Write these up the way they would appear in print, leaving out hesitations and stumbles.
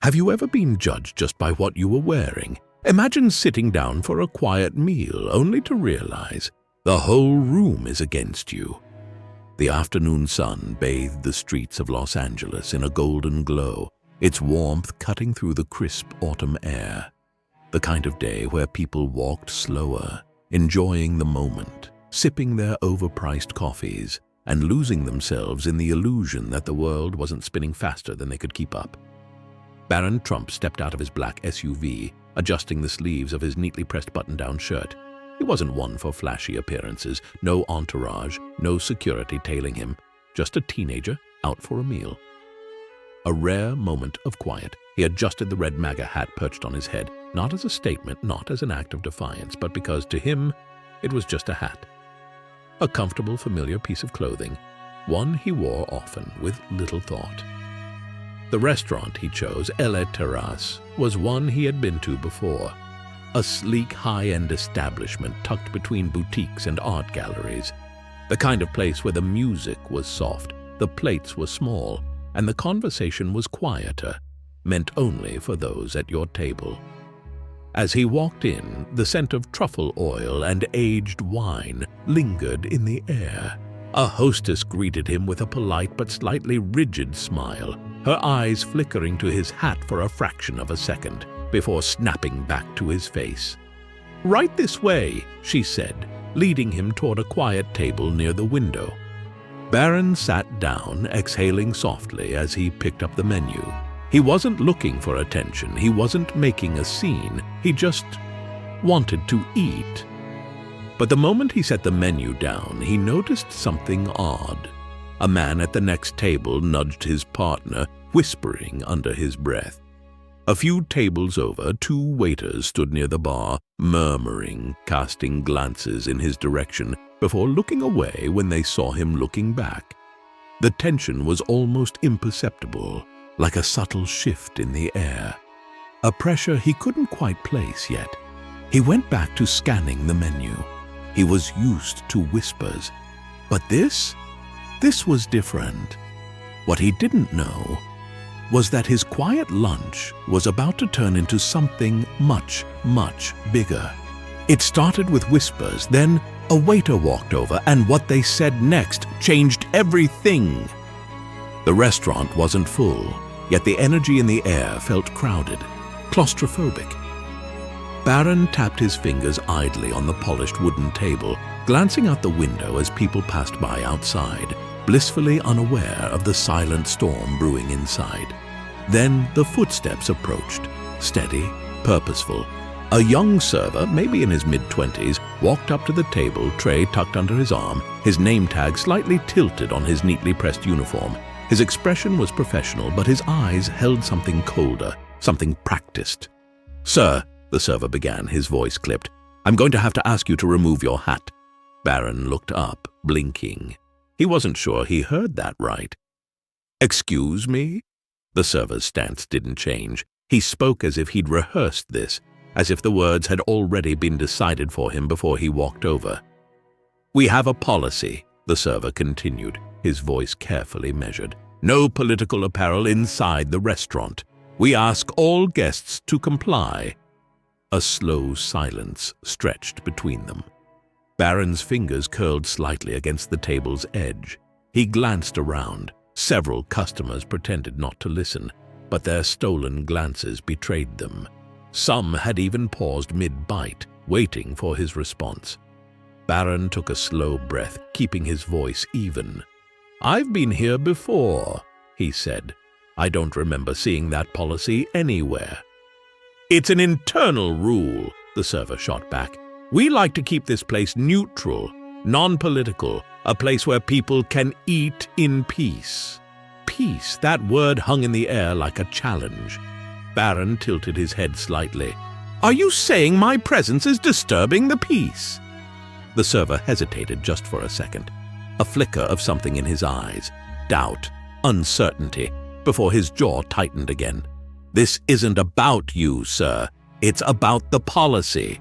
Have you ever been judged just by what you were wearing? Imagine sitting down for a quiet meal only to realize the whole room is against you. The afternoon sun bathed the streets of Los Angeles in a golden glow, its warmth cutting through the crisp autumn air. The kind of day where people walked slower, enjoying the moment, sipping their overpriced coffees, and losing themselves in the illusion that the world wasn't spinning faster than they could keep up. Barron Trump stepped out of his black SUV, adjusting the sleeves of his neatly pressed button-down shirt. He wasn't one for flashy appearances, no entourage, no security tailing him, just a teenager out for a meal. A rare moment of quiet. He adjusted the red MAGA hat perched on his head, not as a statement, not as an act of defiance, but because to him it was just a hat. A comfortable, familiar piece of clothing, one he wore often with little thought. The restaurant he chose, Terrasse, was one he had been to before. A sleek, high-end establishment tucked between boutiques and art galleries. The kind of place where the music was soft, the plates were small, and the conversation was quieter, meant only for those at your table. As he walked in, the scent of truffle oil and aged wine lingered in the air. A hostess greeted him with a polite but slightly rigid smile, her eyes flickering to his hat for a fraction of a second, before snapping back to his face. "Right this way," she said, leading him toward a quiet table near the window. Barron sat down, exhaling softly as he picked up the menu. He wasn't looking for attention, he wasn't making a scene, he just wanted to eat. But the moment he set the menu down, he noticed something odd. A man at the next table nudged his partner, whispering under his breath. A few tables over, two waiters stood near the bar, murmuring, casting glances in his direction before looking away when they saw him looking back. The tension was almost imperceptible, like a subtle shift in the air. A pressure he couldn't quite place yet. He went back to scanning the menu. He was used to whispers. But this was different. What he didn't know was that his quiet lunch was about to turn into something much, much bigger. It started with whispers, then a waiter walked over, and what they said next changed everything. The restaurant wasn't full, yet the energy in the air felt crowded, claustrophobic. Barron tapped his fingers idly on the polished wooden table, glancing out the window as people passed by outside, blissfully unaware of the silent storm brewing inside. Then the footsteps approached, steady, purposeful. A young server, maybe in his mid-20s, walked up to the table, tray tucked under his arm, his name tag slightly tilted on his neatly pressed uniform. His expression was professional, but his eyes held something colder, something practiced. "Sir," the server began, his voice clipped, "I'm going to have to ask you to remove your hat." Barron looked up, blinking. He wasn't sure he heard that right. "Excuse me?" The server's stance didn't change. He spoke as if he'd rehearsed this, as if the words had already been decided for him before he walked over. "We have a policy," the server continued, his voice carefully measured. "No political apparel inside the restaurant. We ask all guests to comply." A slow silence stretched between them. Barron's fingers curled slightly against the table's edge. He glanced around. Several customers pretended not to listen, but their stolen glances betrayed them. Some had even paused mid-bite, waiting for his response. Barron took a slow breath, keeping his voice even. "I've been here before," he said. "I don't remember seeing that policy anywhere." "It's an internal rule," the server shot back. "We like to keep this place neutral, non-political, a place where people can eat in peace." Peace, that word hung in the air like a challenge. Barron tilted his head slightly. "Are you saying my presence is disturbing the peace?" The server hesitated just for a second, a flicker of something in his eyes, doubt, uncertainty, before his jaw tightened again. "This isn't about you, sir. It's about the policy."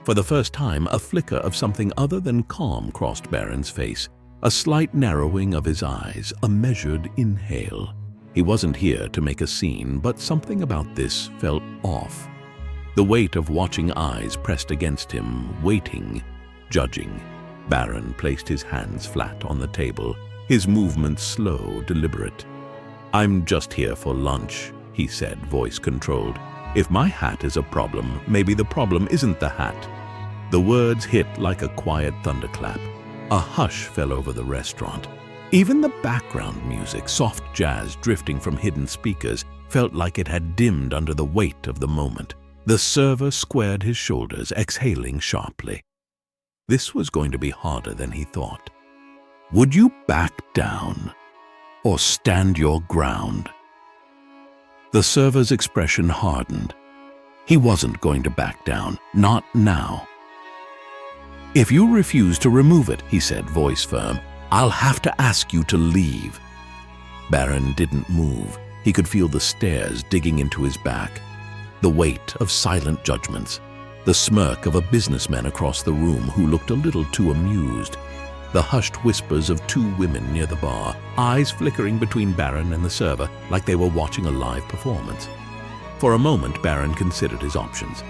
For the first time, a flicker of something other than calm crossed Barron's face, a slight narrowing of his eyes, a measured inhale. He wasn't here to make a scene, but something about this felt off. The weight of watching eyes pressed against him, waiting, judging. Barron placed his hands flat on the table, his movements slow, deliberate. "I'm just here for lunch," he said, voice controlled. "If my hat is a problem, maybe the problem isn't the hat." The words hit like a quiet thunderclap. A hush fell over the restaurant. Even the background music, soft jazz drifting from hidden speakers, felt like it had dimmed under the weight of the moment. The server squared his shoulders, exhaling sharply. This was going to be harder than he thought. Would you back down or stand your ground? The server's expression hardened. He wasn't going to back down, not now. "If you refuse to remove it," he said, voice firm, "I'll have to ask you to leave." Barron didn't move. He could feel the stares digging into his back, the weight of silent judgments, the smirk of a businessman across the room who looked a little too amused, the hushed whispers of two women near the bar, eyes flickering between Barron and the server like they were watching a live performance. For a moment, Barron considered his options.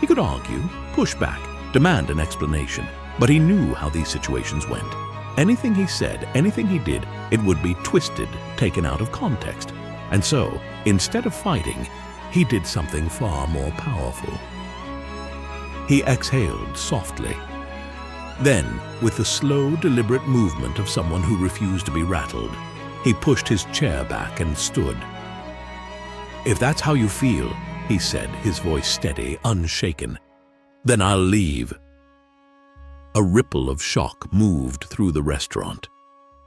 He could argue, push back, demand an explanation, but he knew how these situations went. Anything he said, anything he did, it would be twisted, taken out of context. And so, instead of fighting, he did something far more powerful. He exhaled softly. Then, with the slow, deliberate movement of someone who refused to be rattled, he pushed his chair back and stood. "If that's how you feel," he said, his voice steady, unshaken, "then I'll leave." A ripple of shock moved through the restaurant.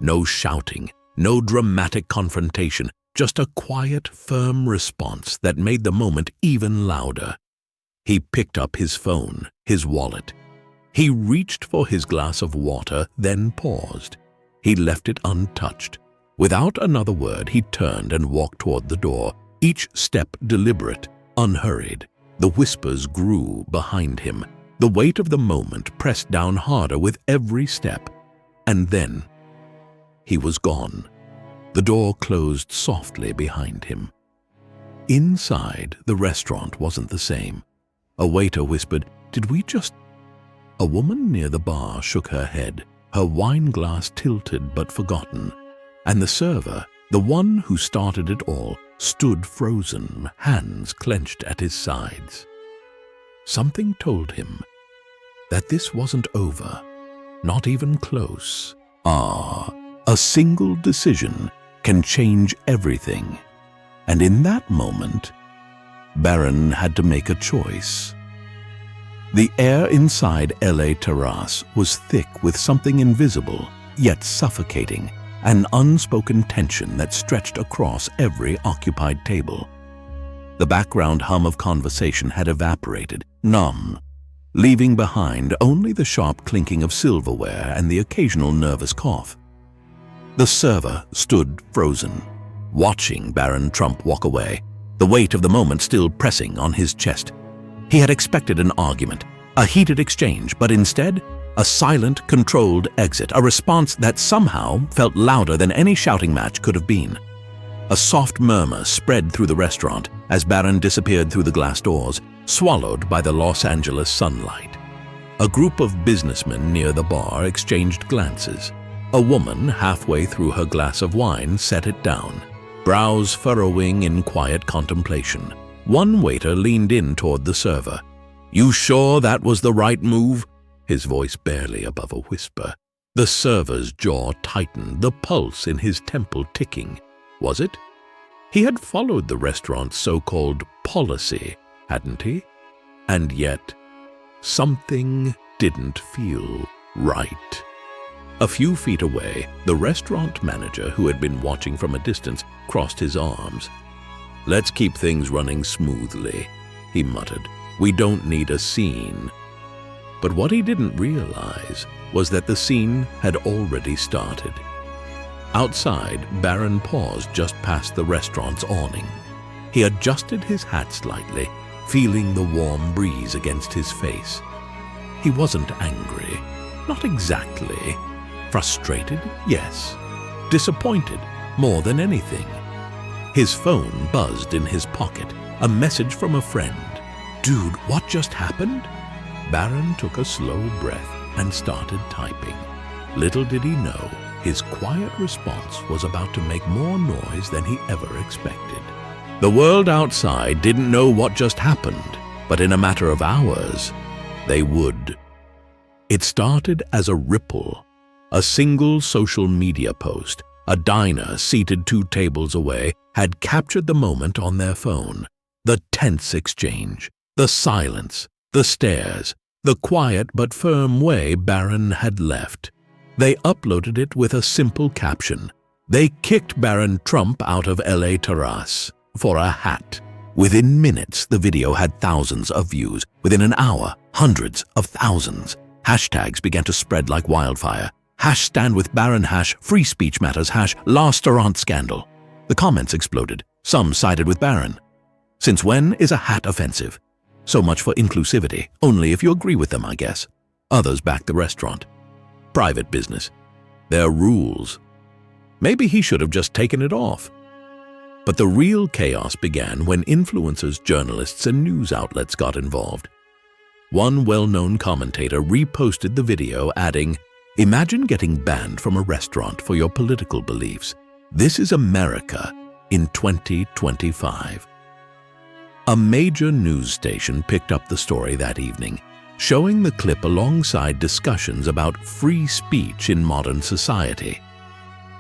No shouting, no dramatic confrontation, just a quiet, firm response that made the moment even louder. He picked up his phone, his wallet. He reached for his glass of water, then paused. He left it untouched. Without another word, he turned and walked toward the door, each step deliberate, unhurried. The whispers grew behind him. The weight of the moment pressed down harder with every step. And then he was gone. The door closed softly behind him. Inside, the restaurant wasn't the same. A waiter whispered, "Did we just—" A woman near the bar shook her head, her wine glass tilted but forgotten. And the server, the one who started it all, stood frozen, hands clenched at his sides. Something told him that this wasn't over, not even close. A single decision can change everything. And in that moment, Barron had to make a choice. The air inside LA Terrasse was thick with something invisible, yet suffocating, an unspoken tension that stretched across every occupied table. The background hum of conversation had evaporated, numb, leaving behind only the sharp clinking of silverware and the occasional nervous cough. The server stood frozen, watching Barron Trump walk away, the weight of the moment still pressing on his chest. He had expected an argument, a heated exchange, but instead, a silent, controlled exit, a response that somehow felt louder than any shouting match could have been. A soft murmur spread through the restaurant as Barron disappeared through the glass doors, swallowed by the Los Angeles sunlight. A group of businessmen near the bar exchanged glances. A woman halfway through her glass of wine set it down, brows furrowing in quiet contemplation. One waiter leaned in toward the server. "You sure that was the right move?" His voice barely above a whisper. The server's jaw tightened, the pulse in his temple ticking. Was it? He had followed the restaurant's so-called policy, hadn't he? And yet, something didn't feel right. A few feet away, the restaurant manager, who had been watching from a distance, crossed his arms. "Let's keep things running smoothly," he muttered. "We don't need a scene." But what he didn't realize was that the scene had already started. Outside, Barron paused just past the restaurant's awning. He adjusted his hat slightly, feeling the warm breeze against his face. He wasn't angry, not exactly. Frustrated, yes. Disappointed, more than anything. His phone buzzed in his pocket, a message from a friend. "Dude, what just happened?" Barron took a slow breath and started typing. Little did he know, his quiet response was about to make more noise than he ever expected. The world outside didn't know what just happened, but in a matter of hours, they would. It started as a ripple, a single social media post. A diner seated 2 tables away had captured the moment on their phone. The tense exchange, the silence, the stares, the quiet but firm way Barron had left. They uploaded it with a simple caption. They kicked Barron Trump out of LA Terrasse for a hat. Within minutes, the video had thousands of views. Within an hour, hundreds of thousands. Hashtags began to spread like wildfire. #Stand with Barron, #Free Speech Matters, #Last Terrasse Scandal. The comments exploded. Some sided with Barron. Since when is a hat offensive? So much for inclusivity. Only if you agree with them, I guess. Others backed the restaurant. Private business. Their rules. Maybe he should have just taken it off. But the real chaos began when influencers, journalists, and news outlets got involved. One well-known commentator reposted the video, adding, "Imagine getting banned from a restaurant for your political beliefs. This is America in 2025. A major news station picked up the story that evening, showing the clip alongside discussions about free speech in modern society.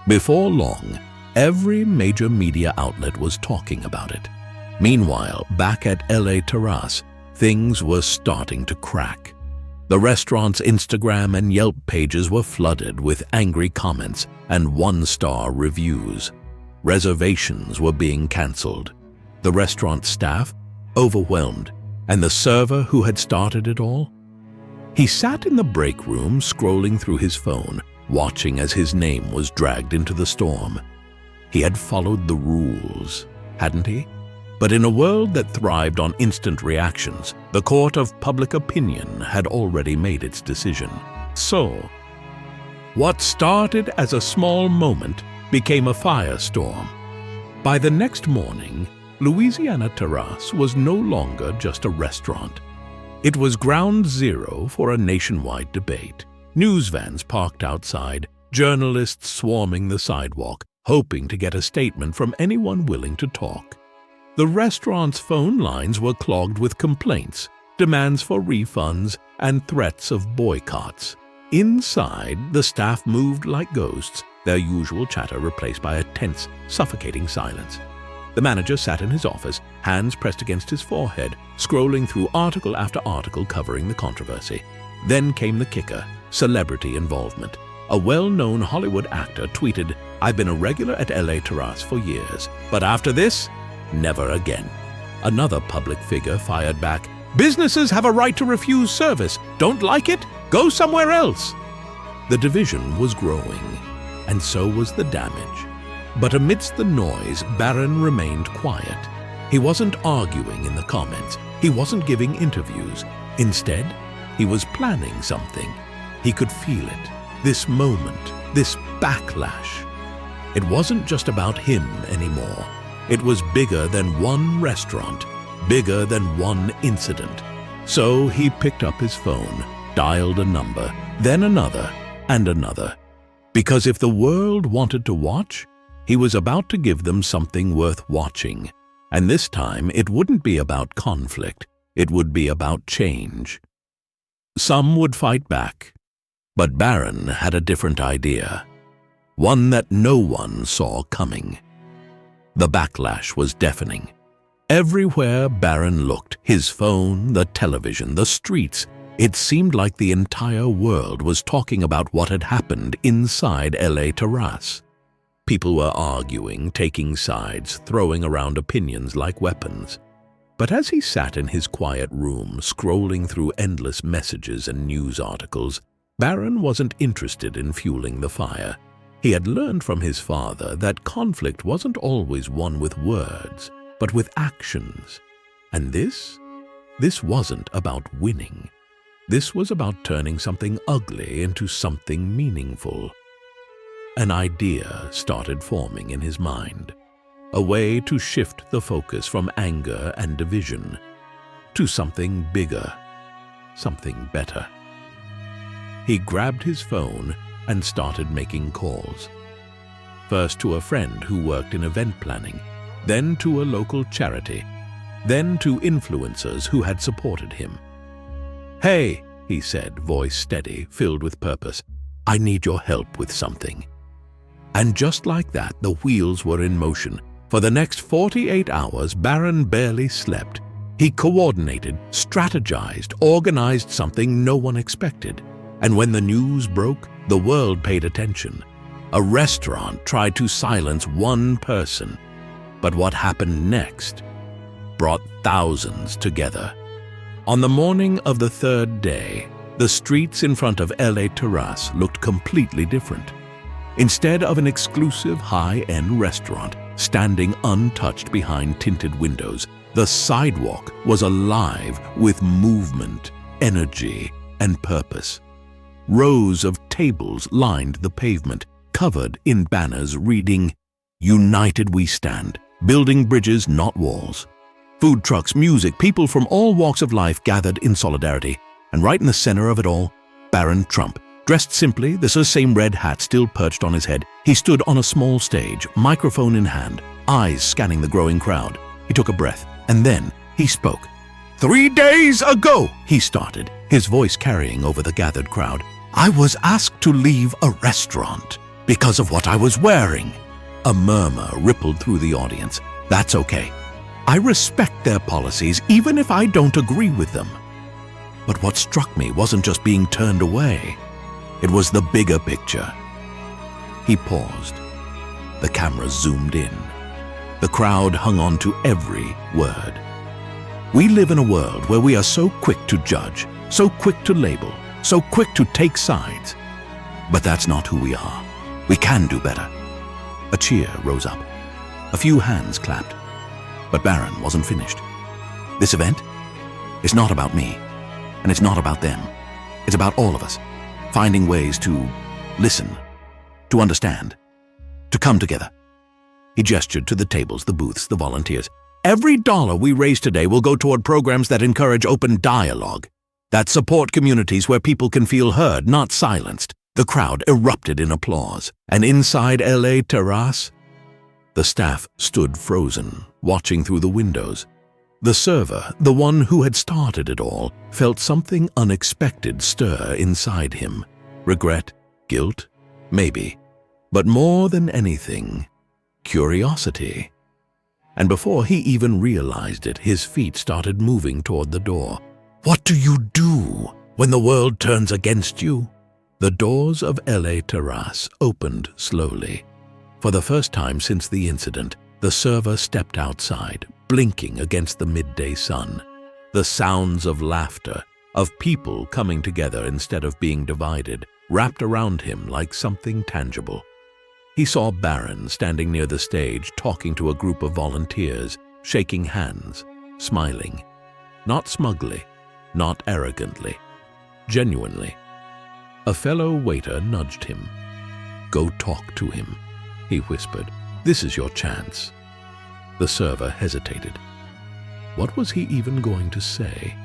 Before long, every major media outlet was talking about it. Meanwhile, back at LA Terrasse, things were starting to crack. The restaurant's Instagram and Yelp pages were flooded with angry comments and 1-star reviews. Reservations were being cancelled. The restaurant staff overwhelmed, and the server who had started it all? He sat in the break room scrolling through his phone, watching as his name was dragged into the storm. He had followed the rules, hadn't he? But in a world that thrived on instant reactions, the court of public opinion had already made its decision. So, what started as a small moment became a firestorm. By the next morning, Louisiana Terrasse was no longer just a restaurant. It was ground zero for a nationwide debate. News vans parked outside, journalists swarming the sidewalk, hoping to get a statement from anyone willing to talk. The restaurant's phone lines were clogged with complaints, demands for refunds, and threats of boycotts. Inside, the staff moved like ghosts, their usual chatter replaced by a tense, suffocating silence. The manager sat in his office, hands pressed against his forehead, scrolling through article after article covering the controversy. Then came the kicker, celebrity involvement. A well-known Hollywood actor tweeted, "I've been a regular at LA Terrasse for years, but after this, never again." Another public figure fired back, "Businesses have a right to refuse service. Don't like it? Go somewhere else." The division was growing, and so was the damage. But amidst the noise, Barron remained quiet. He wasn't arguing in the comments. He wasn't giving interviews. Instead, he was planning something. He could feel it, this moment, this backlash. It wasn't just about him anymore. It was bigger than one restaurant, bigger than one incident. So he picked up his phone, dialed a number, then another and another. Because if the world wanted to watch, he was about to give them something worth watching. And this time, it wouldn't be about conflict. It would be about change. Some would fight back, but Barron had a different idea, one that no one saw coming. The backlash was deafening. Everywhere Barron looked, his phone, the television, the streets, it seemed like the entire world was talking about what had happened inside LA Terrasse. People were arguing, taking sides, throwing around opinions like weapons. But as he sat in his quiet room, scrolling through endless messages and news articles, Barron wasn't interested in fueling the fire. He had learned from his father that conflict wasn't always won with words, but with actions. And this wasn't about winning. This was about turning something ugly into something meaningful. An idea started forming in his mind. a way to shift the focus from anger and division to something bigger, something better. He grabbed his phone and started making calls. First to a friend who worked in event planning, then to a local charity, then to influencers who had supported him. "Hey," he said, voice steady, filled with purpose, "I need your help with something." And just like that, the wheels were in motion. For the next 48 hours, Barron barely slept. He coordinated, strategized, organized something no one expected. And when the news broke, the world paid attention. A restaurant tried to silence one person. But what happened next brought thousands together. On the morning of the third day, the streets in front of LA Terrasse looked completely different. Instead of an exclusive high-end restaurant standing untouched behind tinted windows, the sidewalk was alive with movement, energy, and purpose. Rows of tables lined the pavement, covered in banners reading, "United we stand, building bridges, not walls." Food trucks, music, people from all walks of life gathered in solidarity. And right in the center of it all, Barron Trump. Dressed simply, the same red hat still perched on his head, he stood on a small stage, microphone in hand, eyes scanning the growing crowd. He took a breath, and then he spoke. "3 days ago," he started, his voice carrying over the gathered crowd, "I was asked to leave a restaurant because of what I was wearing." A murmur rippled through the audience. "That's okay. I respect their policies, even if I don't agree with them." But what struck me wasn't just being turned away. It was the bigger picture. He paused. The camera zoomed in. The crowd hung on to every word. We live in a world where we are so quick to judge, so quick to label, so quick to take sides. But that's not who we are. We can do better. A cheer rose up. A few hands clapped. But Barron wasn't finished. This event is not about me, and it's not about them. It's about all of us, finding ways to listen, to understand, to come together. He gestured to the tables, the booths, the volunteers. "Every dollar we raise today will go toward programs that encourage open dialogue, that support communities where people can feel heard, not silenced." The crowd erupted in applause, and inside LA Terrasse, the staff stood frozen, watching through the windows. The server, the one who had started it all, felt something unexpected stir inside him. Regret, guilt, maybe, but more than anything, curiosity. And before he even realized it, his feet started moving toward the door. What do you do when the world turns against you? The doors of LA Terrasse opened slowly. For the first time since the incident, the server stepped outside, blinking against the midday sun. The sounds of laughter, of people coming together instead of being divided, wrapped around him like something tangible. He saw Barron standing near the stage, talking to a group of volunteers, shaking hands, smiling. Not smugly, not arrogantly, genuinely. A fellow waiter nudged him. "Go talk to him," he whispered. "This is your chance." The server hesitated. What was he even going to say?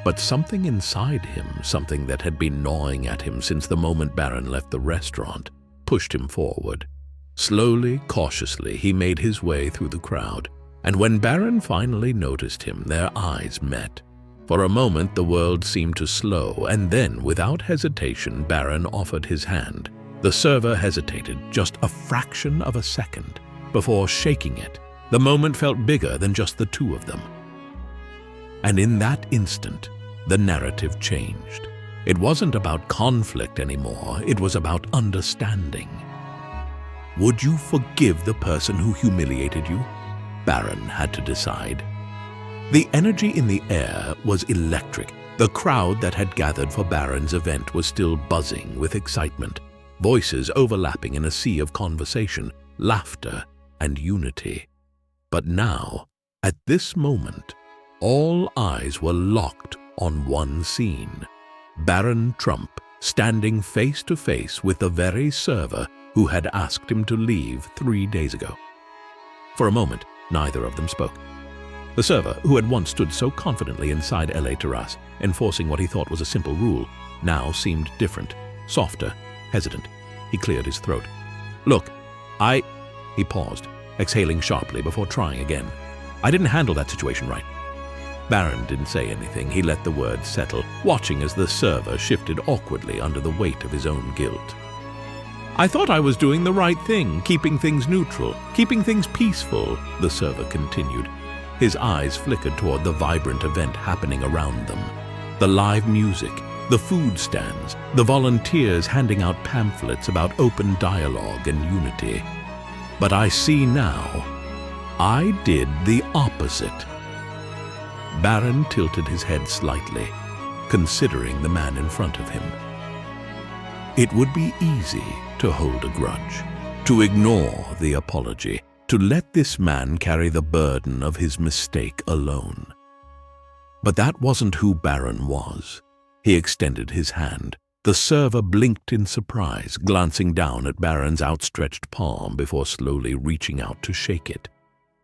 But something inside him, something that had been gnawing at him since the moment Barron left the restaurant, pushed him forward. Slowly, cautiously, he made his way through the crowd, and when Barron finally noticed him, their eyes met. For a moment, the world seemed to slow, and then, without hesitation, Barron offered his hand. The server hesitated just a fraction of a second before shaking it. The moment felt bigger than just the two of them. And in that instant, the narrative changed. It wasn't about conflict anymore, it was about understanding. Would you forgive the person who humiliated you? Barron had to decide. The energy in the air was electric. The crowd that had gathered for Barron's event was still buzzing with excitement, voices overlapping in a sea of conversation, laughter, and unity. But now, at this moment, all eyes were locked on one scene. Barron Trump standing face to face with the very server who had asked him to leave 3 days ago. For a moment, neither of them spoke. The server, who had once stood so confidently inside L.A. Terrasse, enforcing what he thought was a simple rule, now seemed different, softer, hesitant. He cleared his throat. "Look, He paused, exhaling sharply before trying again. "I didn't handle that situation right." Barron didn't say anything. He let the words settle, watching as the server shifted awkwardly under the weight of his own guilt. "I thought I was doing the right thing, keeping things neutral, keeping things peaceful," the server continued. His eyes flickered toward the vibrant event happening around them. The live music, the food stands, the volunteers handing out pamphlets about open dialogue and unity. "But I see now, I did the opposite." Barron tilted his head slightly, considering the man in front of him. It would be easy to hold a grudge, to ignore the apology, to let this man carry the burden of his mistake alone. But that wasn't who Barron was. He extended his hand. The server blinked in surprise, glancing down at Barron's outstretched palm before slowly reaching out to shake it.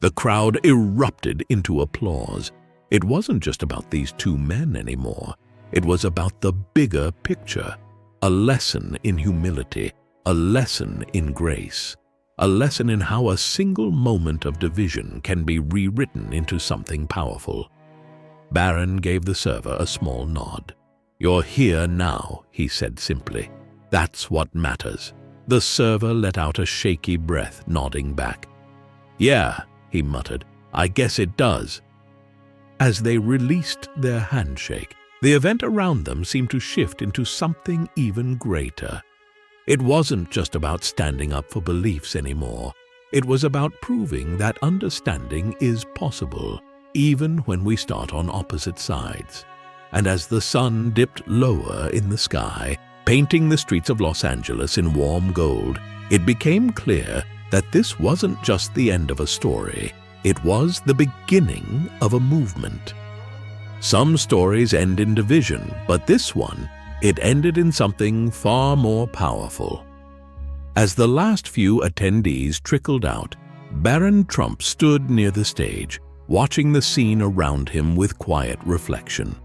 The crowd erupted into applause. It wasn't just about these two men anymore. It was about the bigger picture, a lesson in humility, a lesson in grace, a lesson in how a single moment of division can be rewritten into something powerful. Barron gave the server a small nod. "You're here now," he said simply. "That's what matters." The server let out a shaky breath, nodding back. "Yeah," he muttered, "I guess it does." As they released their handshake, the event around them seemed to shift into something even greater. It wasn't just about standing up for beliefs anymore. It was about proving that understanding is possible, even when we start on opposite sides. And as the sun dipped lower in the sky, painting the streets of Los Angeles in warm gold, it became clear that this wasn't just the end of a story. It was the beginning of a movement. Some stories end in division, but this one, it ended in something far more powerful. As the last few attendees trickled out, Barron Trump stood near the stage, watching the scene around him with quiet reflection.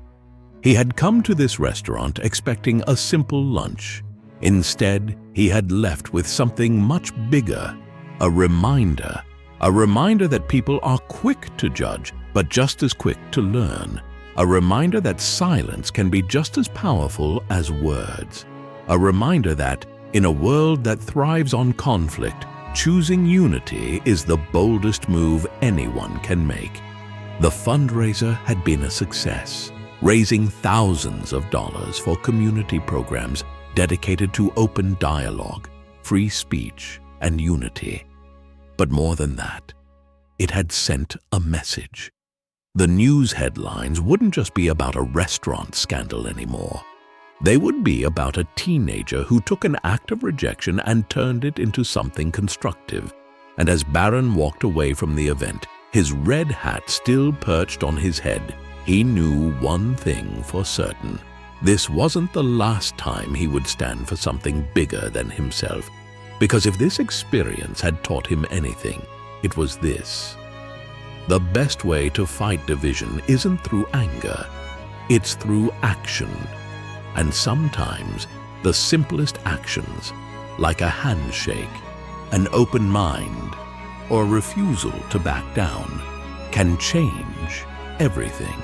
He had come to this restaurant expecting a simple lunch. Instead, he had left with something much bigger, a reminder that people are quick to judge, but just as quick to learn. A reminder that silence can be just as powerful as words. A reminder that, in a world that thrives on conflict, choosing unity is the boldest move anyone can make. The fundraiser had been a success, raising thousands of dollars for community programs dedicated to open dialogue, free speech, and unity. But more than that, it had sent a message. The news headlines wouldn't just be about a restaurant scandal anymore. They would be about a teenager who took an act of rejection and turned it into something constructive. And as Barron walked away from the event, his red hat still perched on his head, he knew one thing for certain. This wasn't the last time he would stand for something bigger than himself. Because if this experience had taught him anything, it was this. The best way to fight division isn't through anger, it's through action. And sometimes the simplest actions, like a handshake, an open mind, or refusal to back down, can change everything.